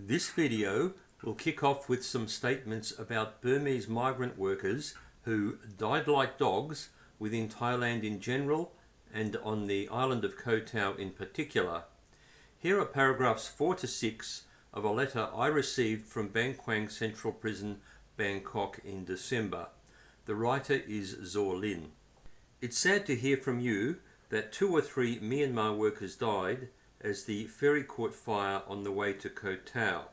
This video will kick off with some statements about Burmese migrant workers who died like dogs within Thailand in general and on the island of Koh Tao in particular. Here are paragraphs 4 to 6 of a letter I received from Bangkok Central Prison, Bangkok in December. The writer is Zaw Lin. It's sad to hear from you that 2 or 3 Myanmar workers died as the ferry caught fire on the way to Koh Tao.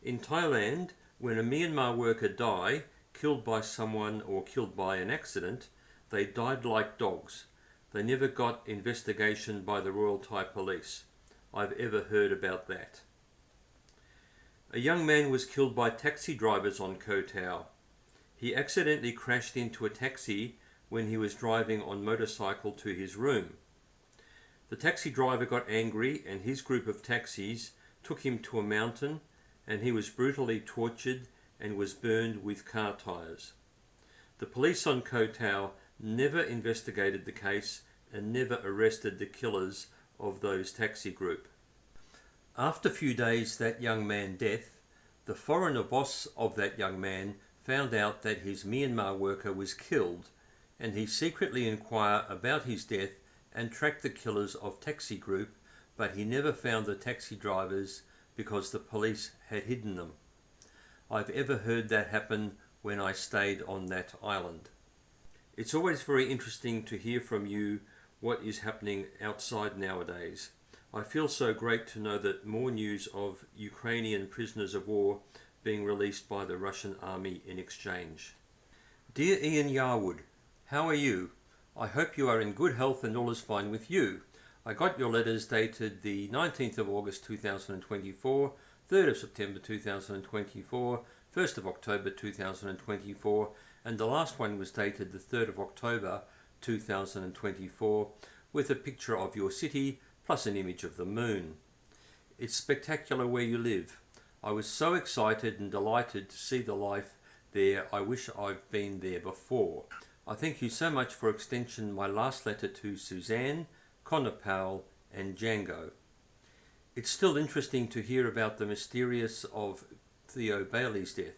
In Thailand, when a Myanmar worker dies, killed by someone or killed by an accident, they died like dogs. They never got investigation by the Royal Thai Police. I've ever heard about that. A young man was killed by taxi drivers on Koh Tao. He accidentally crashed into a taxi when he was driving on motorcycle to his room. The taxi driver got angry and his group of taxis took him to a mountain, and he was brutally tortured and was burned with car tyres. The police on Koh Tao never investigated the case and never arrested the killers of those taxi group. After a few days that young man's death, the foreigner boss of that young man found out that his Myanmar worker was killed, and he secretly inquired about his death and tracked the killers of taxi group, but he never found the taxi drivers because the police had hidden them. I've ever heard that happen when I stayed on that island. It's always very interesting to hear from you what is happening outside nowadays. I feel so great to know that more news of Ukrainian prisoners of war being released by the Russian army in exchange. Dear Ian Yarwood, how are you? I hope you are in good health and all is fine with you. I got your letters dated the 19th of August 2024, 3rd of September 2024, 1st of October 2024, and the last one was dated the 3rd of October 2024 with a picture of your city plus an image of the moon. It's spectacular where you live. I was so excited and delighted to see the life there. I wish I've been there before. I thank you so much for extension my last letter to Suzanne, Conor Powell and Django. It's still interesting to hear about the mysterious of Theo Bailey's death.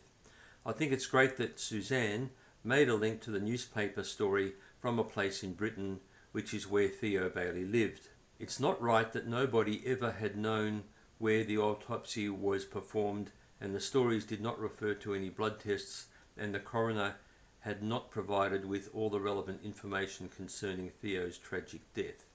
I think it's great that Suzanne made a link to the newspaper story from a place in Britain, which is where Theo Bailey lived. It's not right that nobody ever had known where the autopsy was performed, and the stories did not refer to any blood tests, and the coroner had not provided with all the relevant information concerning Theo's tragic death.